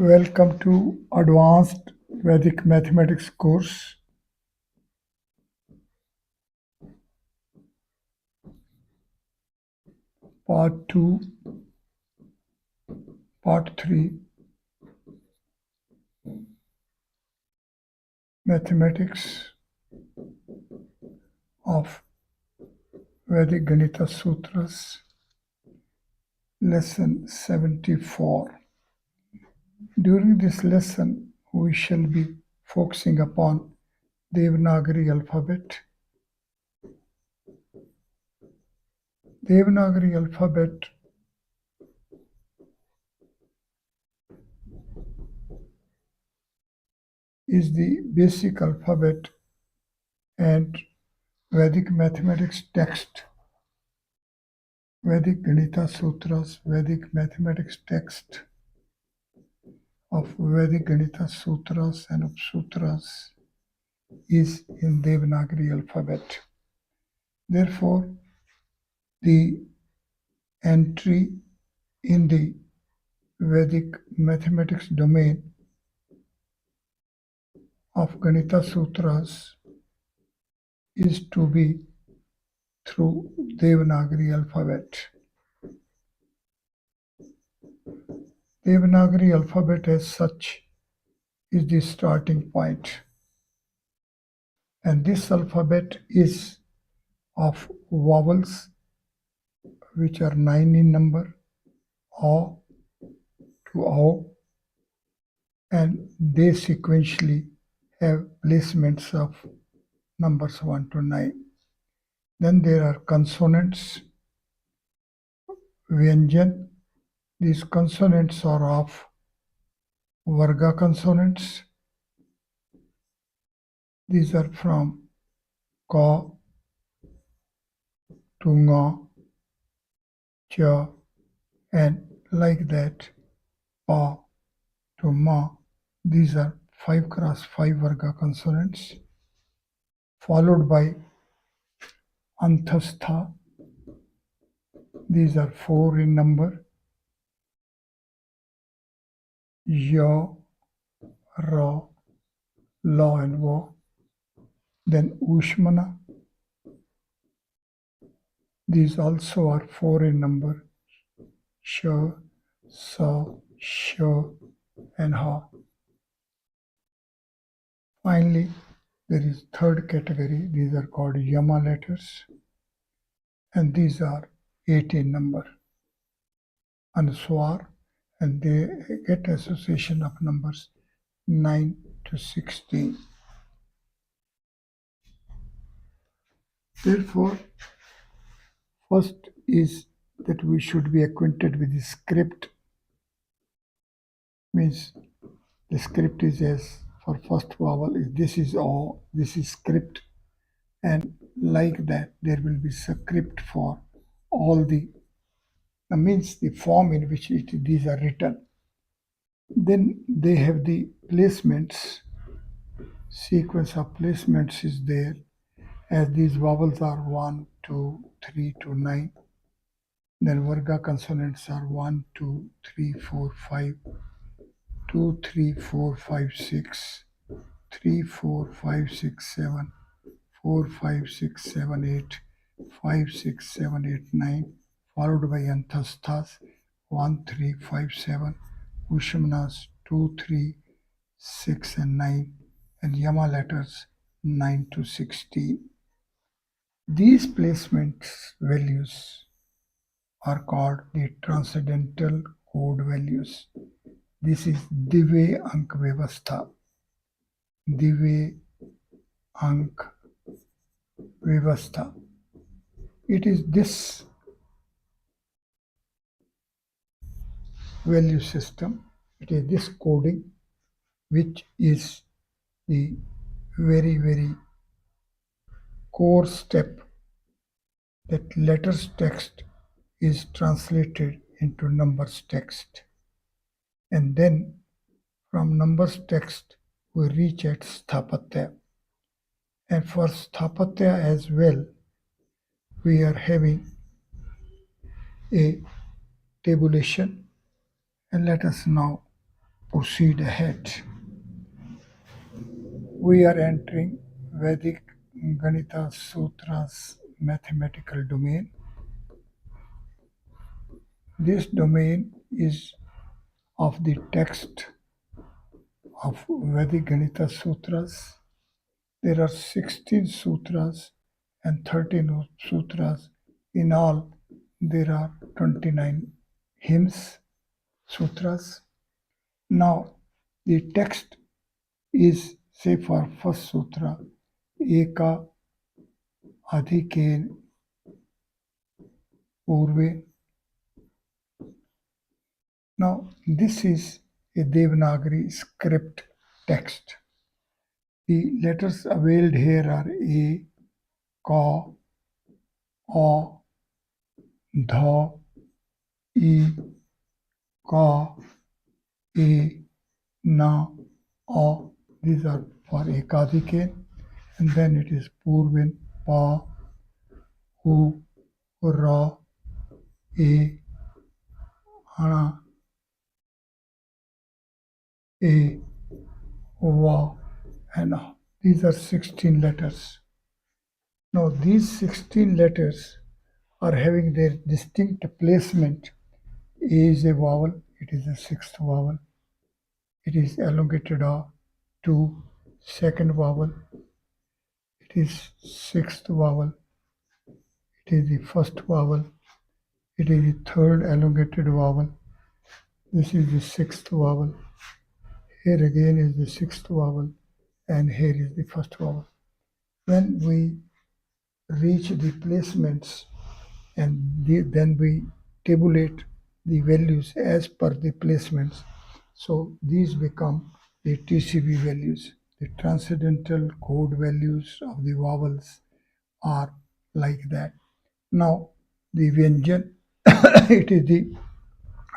Welcome to Advanced Vedic Mathematics course. Part 2, Part 3, Mathematics of Vedic Ganita Sutras, Lesson 74. During this lesson, we shall be focusing upon Devanagri alphabet. Devanagri alphabet is the basic alphabet and Vedic mathematics text. Vedic Ganita Sutras, Vedic mathematics text of Vedic Ganita Sutras and Upsutras is in Devanagari alphabet. Therefore, the entry in the Vedic mathematics domain of Ganita Sutras is to be through Devanagari alphabet. Devanagari alphabet as such is the starting point, and this alphabet is of vowels which are 9 in number, A to O, and they sequentially have placements of numbers 1 to 9. Then there are consonants, Vyanjan. These consonants are of Varga consonants. These are from Ka to Nga, Cha, and like that, Pa to Ma. These are 5 cross 5 Varga consonants, followed by Anthastha. These are 4 in number, Ya, Ra, La, and Va. Then Ushmana. These also are 4 in number, Sha, Sa, Sha, and Ha. Finally, there is third category. These are called Yama letters, and these are 8 in number, Anuswar, and they get association of numbers 9 to 16. Therefore, first is that we should be acquainted with the script. Means the script is as for first vowel, this is O, this is script, and like that there will be script for all the means the form in which these are written. Then they have the placements, sequence of placements is there, as these vowels are 1, 2, 3 to 9. Then Varga consonants are 1, 2, 3, 4, 5, 2, 3, 4, 5, 6, 3, 4, 5, 6, 7, 4, 5, 6, 7, 8, 5, 6, 7, 8, 9, followed by Anthasthas 1, 3, 5, 7, Ushmanas 2, 3, 6, and 9, and Yama letters 9 to 16. These placements values are called the transcendental code values. This is Dive Ank Vyavastha. Dive Ank Vyavastha. It is this value system, it is this coding which is the very, very core step that letters text is translated into numbers text. And then from numbers text we reach at Sthapatya. And for Sthapatya as well, we are having a tabulation. And let us now proceed ahead. We are entering Vedic Ganita Sutra's mathematical domain. This domain is of the text of Vedic Ganita Sutras. There are 16 sutras and 13 sutras. In all, there are 29 hymns, sutras. Now, the text is, say, for first sutra, Eka Adhike Purve. Now, this is a Devanagri script text. The letters availed here are A, Ka, A, Dha, E, Ka, A, Na, A. These are for Ekadike. And then it is Purvin, Pa, Hu, Ra, A, Ana, A, Va, and A. These are 16 letters. Now these 16 letters are having their distinct placement. A is a vowel, it is the sixth vowel. It is elongated A. 2, second vowel. It is sixth vowel. It is the first vowel. It is the third elongated vowel. This is the sixth vowel. Here again is the sixth vowel, and here is the first vowel. When we reach the placements and then we tabulate the values as per the placements, so these become the TCV values. The transcendental code values of the vowels are like that. Now the Vyanjan, it is the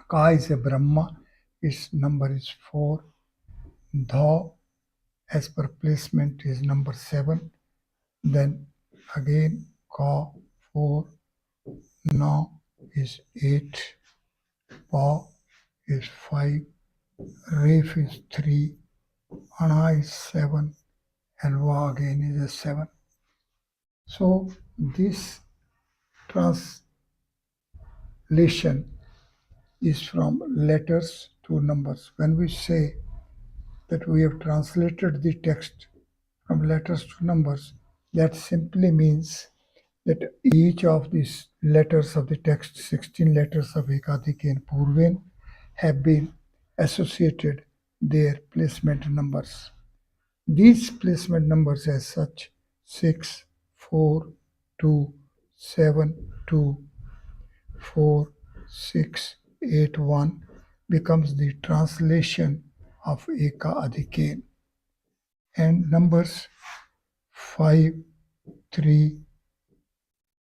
Ka is a Brahma, its number is 4. Dha, as per placement, is number 7. Then again Ka 4, Na is 8, Pa is 5, Ref is 3, Ana is 7, and Va again is a 7. So this translation is from letters to numbers. When we say that we have translated the text from letters to numbers, that simply means that each of these letters of the text, 16 letters of Ekadike and Purven, have been associated their placement numbers. These placement numbers as such, 6, 4, 2, 7, 2, 4, 6, 8, 1 becomes the translation of Eka Adhike, and numbers 5, 3,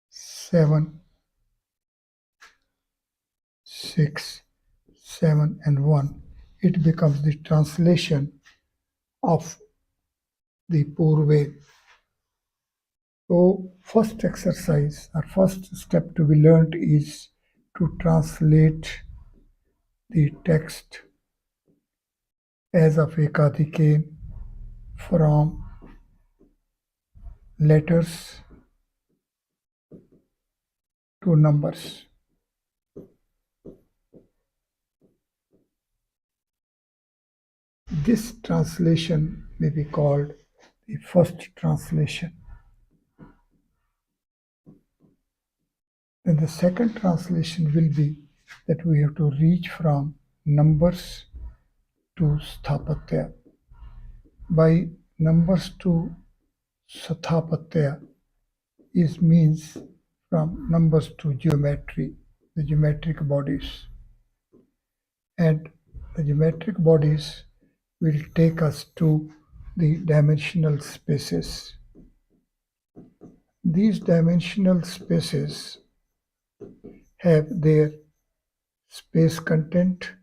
7, 6, 7, and 1, it becomes the translation of the Purve. So first exercise or first step to be learned is to translate the text as of Ekadike from letters to numbers. This translation may be called the first translation. Then the second translation will be that we have to reach from numbers to Sthapatya. By numbers to Sthapatya is means from numbers to geometry, the geometric bodies. And the geometric bodies will take us to the dimensional spaces. These dimensional spaces have their space content,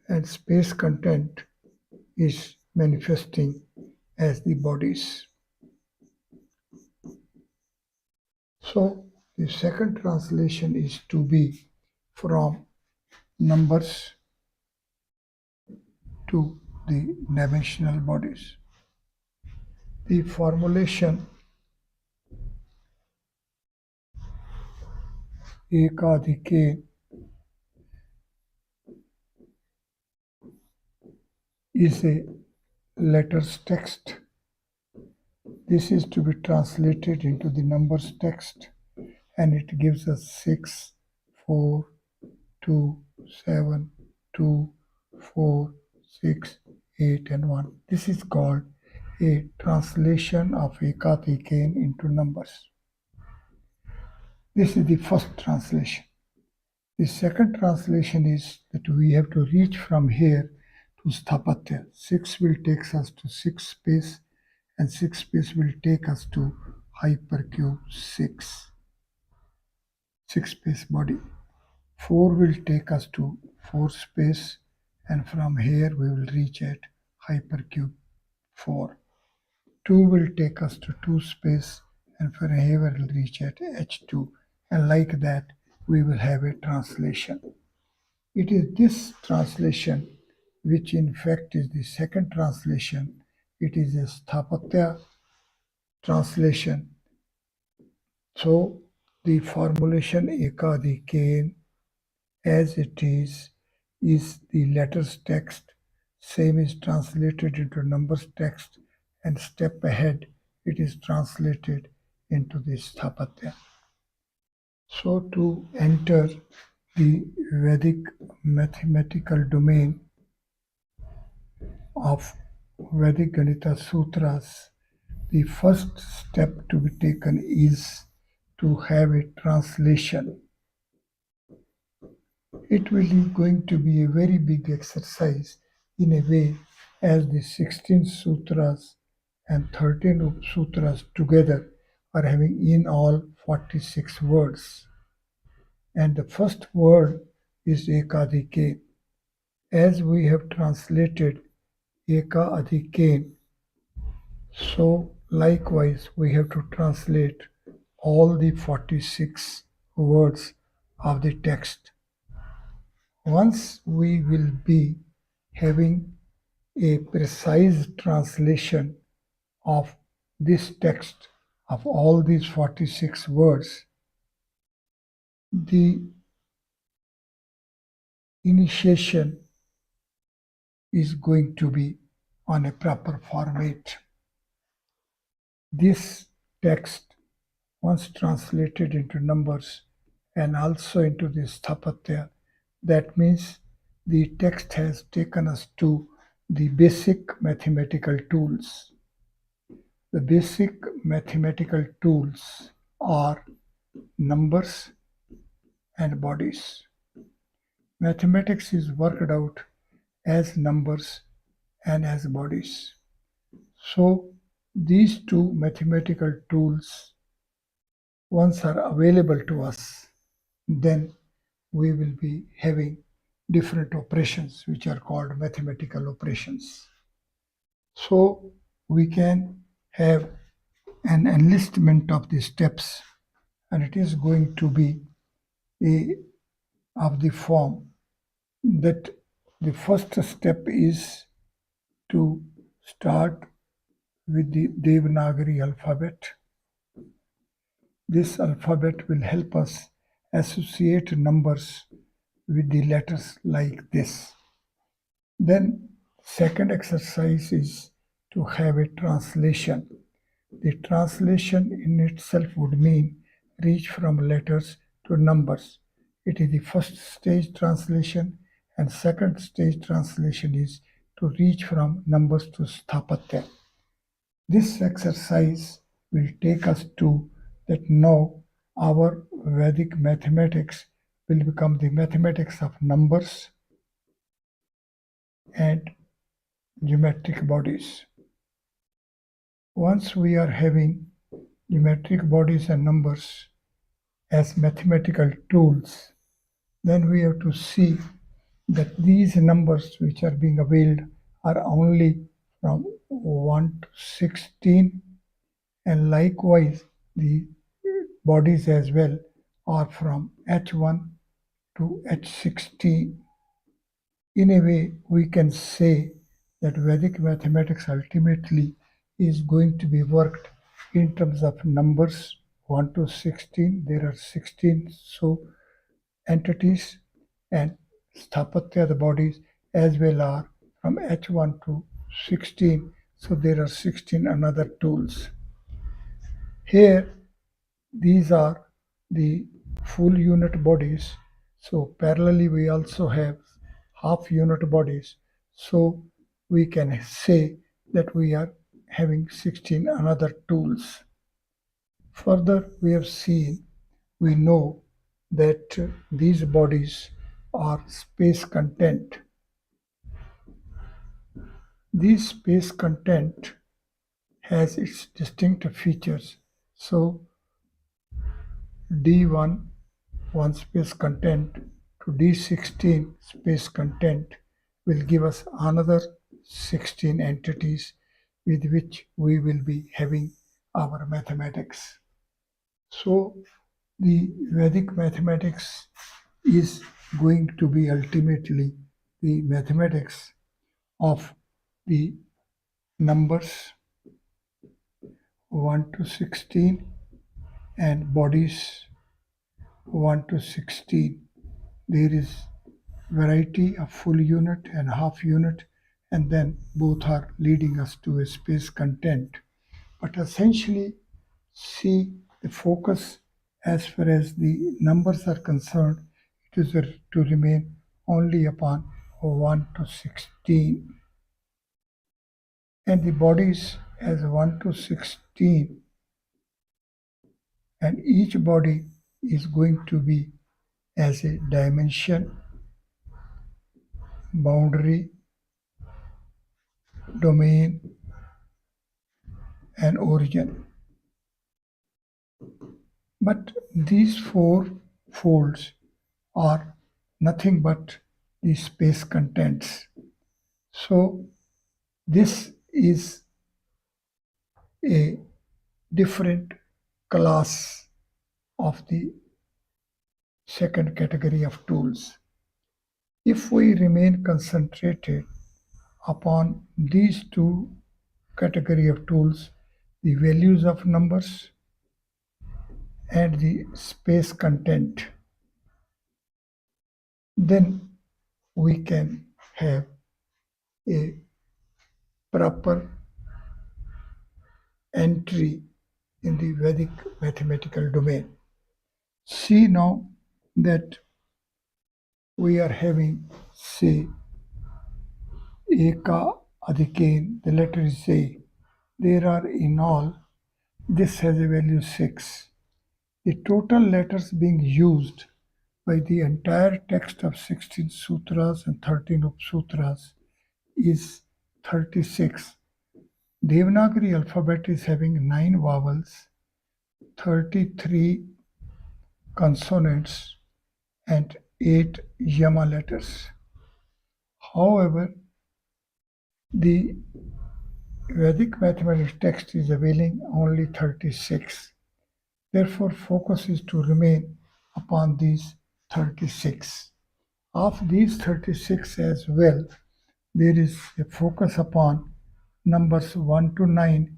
and space content is manifesting as the bodies. So the second translation is to be from numbers to the dimensional bodies. The formulation ekadike is a letters text. This is to be translated into the numbers text, and it gives us 6, 4, 2, 7, 2, 4, 6, 8, and 1. This is called a translation of ekadike into numbers. This is the first translation. The second translation is that we have to reach from here to Sthapatya. 6 will take us to 6 space, and 6 space will take us to hypercube 6 space body. 4 will take us to 4 space, and from here we will reach at hypercube 4. 2 will take us to 2 space, and from here we will reach at H2, and like that we will have a translation. It is this translation which in fact is the second translation. It is a Sthapatya translation. So the formulation ekadike as it is the letters text, same is translated into numbers text, and step ahead it is translated into the Sthapatya. So to enter the Vedic mathematical domain of Vedic Ganita Sutras, the first step to be taken is to have a translation. It will be going to be a very big exercise in a way, as the 16 sutras and 13 sutras together are having in all 46 words. And the first word is ekadike. As we have translated eka adhike, so likewise we have to translate all the 46 words of the text. Once we will be having a precise translation of this text of all these 46 words, the initiation is going to be on a proper format. This text, once translated into numbers and also into the Sthapatya, that means the text has taken us to the basic mathematical tools. The basic mathematical tools are numbers and bodies. Mathematics is worked out as numbers and as bodies. So these two mathematical tools, once are available to us, then we will be having different operations which are called mathematical operations. So we can have an enlistment of the steps, and it is going to be of the form that the first step is to start with the Devanagri alphabet. This alphabet will help us associate numbers with the letters like this. Then second exercise is to have a translation. The translation in itself would mean reach from letters to numbers. It is the first stage translation, and second stage translation is to reach from numbers to Sthapatya. This exercise will take us to that now our Vedic mathematics will become the mathematics of numbers and geometric bodies. Once we are having geometric bodies and numbers as mathematical tools, then we have to see that these numbers which are being availed are only from 1 to 16, and likewise the bodies as well are from H1 to H16. In a way, we can say that Vedic mathematics ultimately is going to be worked in terms of numbers 1 to 16. There are 16 entities, and Sthapatya, the bodies, as well are from H1 to 16. So there are 16 another tools. Here, these are the full unit bodies. So parallelly, we also have half unit bodies. So we can say that we are having 16 another tools. Further, we know that these bodies are space content. This space content has its distinct features. So D1 one space content to D16 space content will give us another 16 entities with which we will be having our mathematics. So the Vedic mathematics is going to be ultimately the mathematics of the numbers 1 to 16 and bodies 1 to 16. There is variety of full unit and half unit, and then both are leading us to a space content. But essentially, see the focus as far as the numbers are concerned, it is to remain only upon 1 to 16. And the bodies as 1 to 16, and each body is going to be as a dimension, boundary, domain, and origin. But these four folds are nothing but the space contents. So this is a different class of the second category of tools. If we remain concentrated upon these two category of tools, the values of numbers and the space content, then we can have a proper entry in the Vedic mathematical domain. See now that we are having, say, Eka Adhikain, the letter is A. There are in all, this has a value 6. The total letters being used by the entire text of 16 sutras and 13 Upsutras is 36. Devanagari alphabet is having 9 vowels, 33 consonants, and 8 Yama letters. However, the Vedic mathematics text is availing only 36. Therefore, focus is to remain upon these 36. Of these 36 as well, there is a focus upon numbers 1 to 9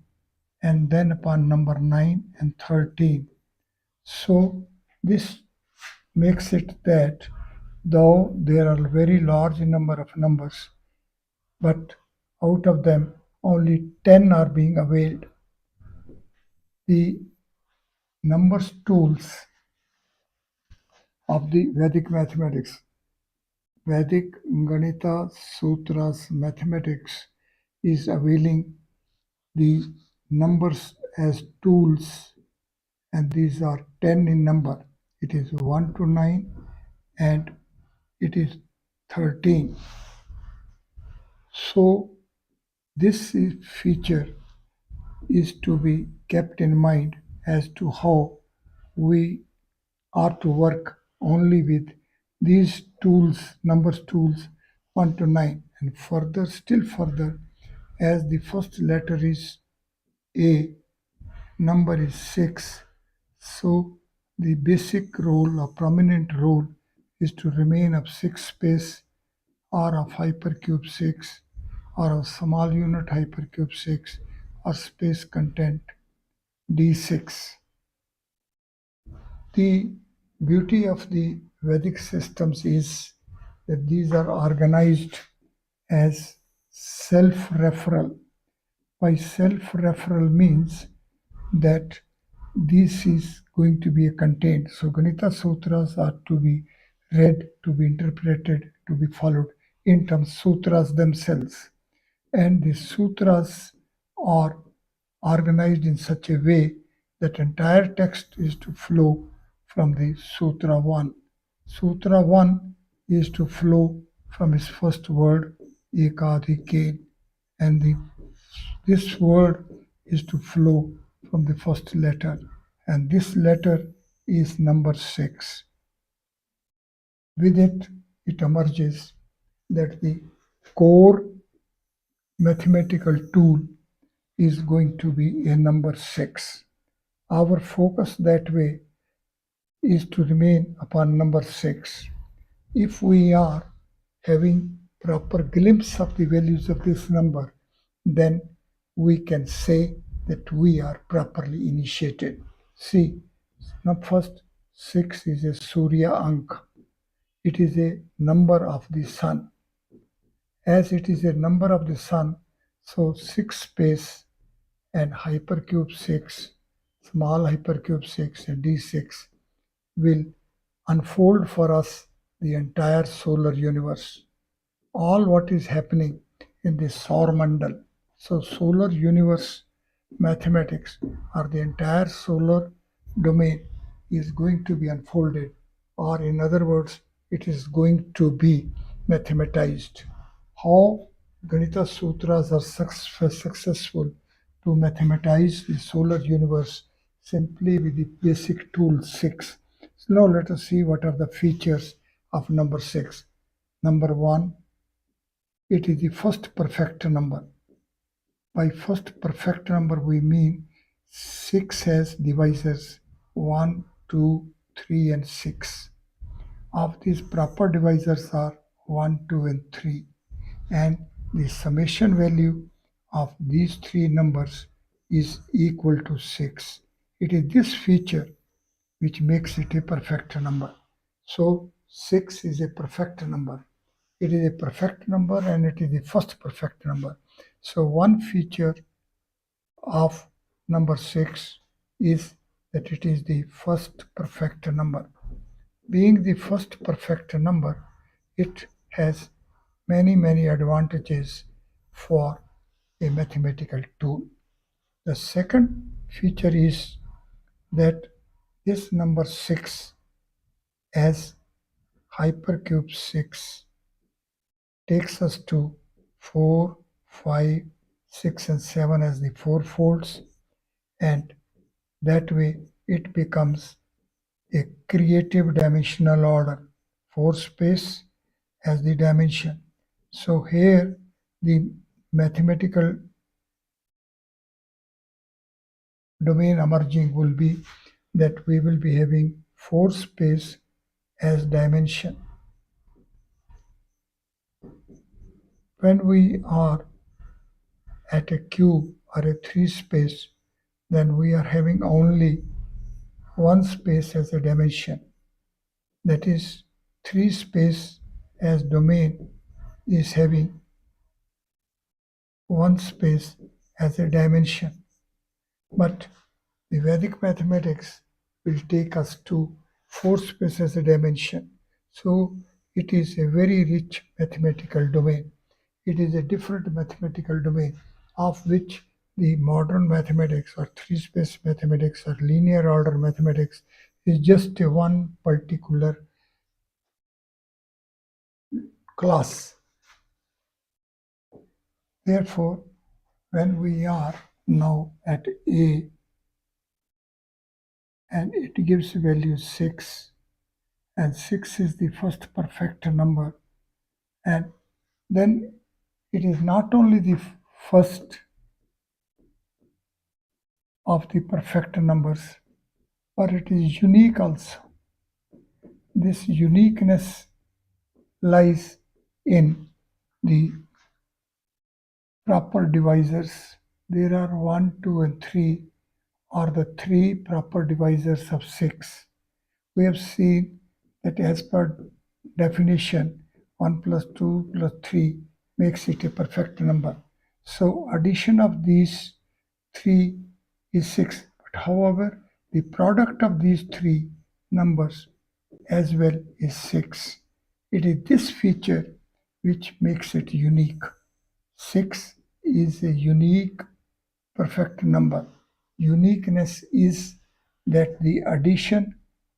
and then upon number 9 and 13. So this makes it that though there are a very large number of numbers, but out of them only 10 are being availed. The numbers tools of the Vedic mathematics, Vedic Ganita Sutras mathematics is availing the numbers as tools, and these are 10 in number. It is 1 to 9 and it is 13. So this feature is to be kept in mind as to how we are to work only with these tools, numbers tools 1 to 9, and further, still further, as the first letter is A, number is 6, so the basic role or prominent role is to remain of 6 space or of hypercube 6 or a small unit hypercube 6 or space content D6. The beauty of the Vedic systems is that these are organized as self-referral. By self-referral means that this is going to be a contained. So Ganita Sutras are to be read, to be interpreted, to be followed in terms sutras themselves. And the sutras are organized in such a way that entire text is to flow from the Sutra 1. Sutra 1 is to flow from its first word, Ekadike, and this word is to flow from the first letter, and this letter is number 6. With it, it emerges that the core mathematical tool is going to be a number 6. Our focus that way is to remain upon number 6. If we are having proper glimpse of the values of this number, then we can say that we are properly initiated. See, now first 6 is a Surya Ank. It is a number of the sun. As it is a number of the sun, so 6 space and hypercube 6, small hypercube 6 and D6 will unfold for us the entire solar universe. All what is happening in the Saur Mandal. So solar universe mathematics or the entire solar domain is going to be unfolded, or in other words, it is going to be mathematized. How Ganita Sutras are successful to mathematize the solar universe simply with the basic tool 6. So now let us see what are the features of number 6. Number 1, it is the first perfect number. By first perfect number, we mean 6 has divisors 1, 2, 3, and 6. Of these proper divisors are 1, 2, and 3. And the summation value of these 3 numbers is equal to 6. It is this feature which makes it a perfect number. So 6 is a perfect number. It is a perfect number and it is the first perfect number. So one feature of number 6 is that it is the first perfect number. Being the first perfect number, it has many advantages for a mathematical tool. The second feature is that this number 6 as hypercube 6 takes us to 4, 5, 6, and 7 as the 4 folds, and that way it becomes a creative dimensional order, 4 space as the dimension. So here the mathematical domain emerging will be that we will be having 4 space as dimension. When we are at a cube or a 3 space, then we are having only 1 space as a dimension. That is, 3 space as domain is having 1 space as a dimension. But the Vedic mathematics will take us to 4 space as a dimension. So it is a very rich mathematical domain. It is a different mathematical domain of which the modern mathematics or 3-space mathematics or linear order mathematics is just a one particular class. Therefore, when we are now at A and it gives value 6, and 6 is the first perfect number, and then it is not only the first of the perfect numbers, but it is unique also. This uniqueness lies in the proper divisors. There are 1, 2, and 3 are the three proper divisors of 6. We have seen that as per definition, 1 plus 2 plus 3 makes it a perfect number. So addition of these 3 is 6. But however, the product of these three numbers as well is 6. It is this feature which makes it unique. 6 is a unique perfect number. Uniqueness is that the addition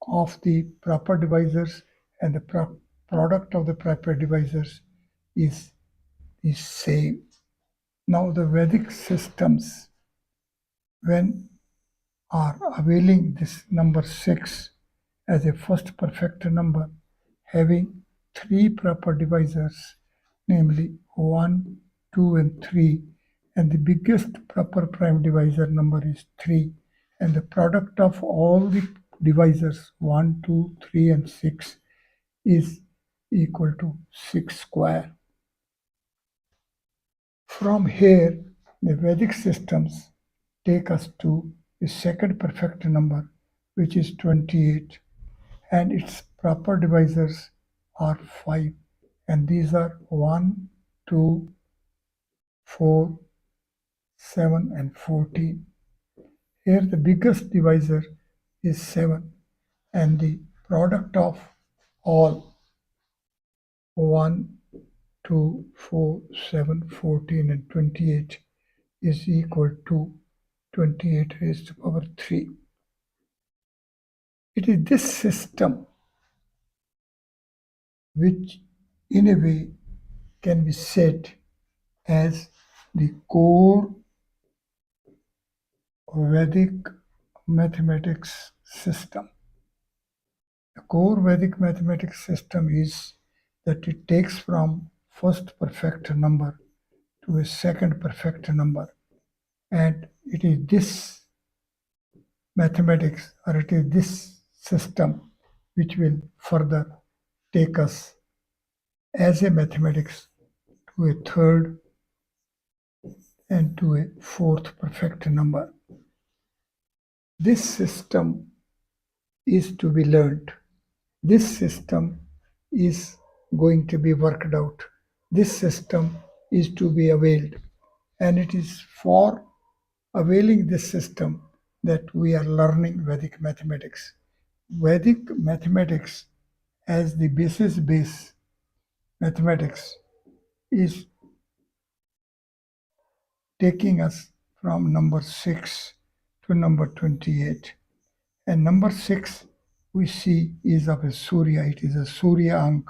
of the proper divisors and the product of the proper divisors is the same. Now the Vedic systems, when are availing this number 6 as a first perfect number, having three proper divisors, namely 1, 2, and 3, and the biggest proper prime divisor number is 3, and the product of all the divisors 1, 2, 3, and 6 is equal to 6 square. From here, the Vedic systems take us to the second perfect number, which is 28, and its proper divisors are 5, and these are 1, 2, 4, 7, and 14. Here the biggest divisor is 7, and the product of all 1, 2, 4, 7, 14, and 28 is equal to 28 raised to power 3. It is this system which in a way can be said as the core Vedic mathematics system. The core Vedic mathematics system is that it takes from first perfect number to a second perfect number, and it is this mathematics, or it is this system which will further take us as a mathematics to a third and to a fourth perfect number. This system is to be learned. This system is going to be worked out. This system is to be availed. And it is for availing this system that we are learning Vedic mathematics. Vedic mathematics as the base mathematics is taking us from number 6 to number 28. And number 6 we see is of a Surya. It is a Surya Ank.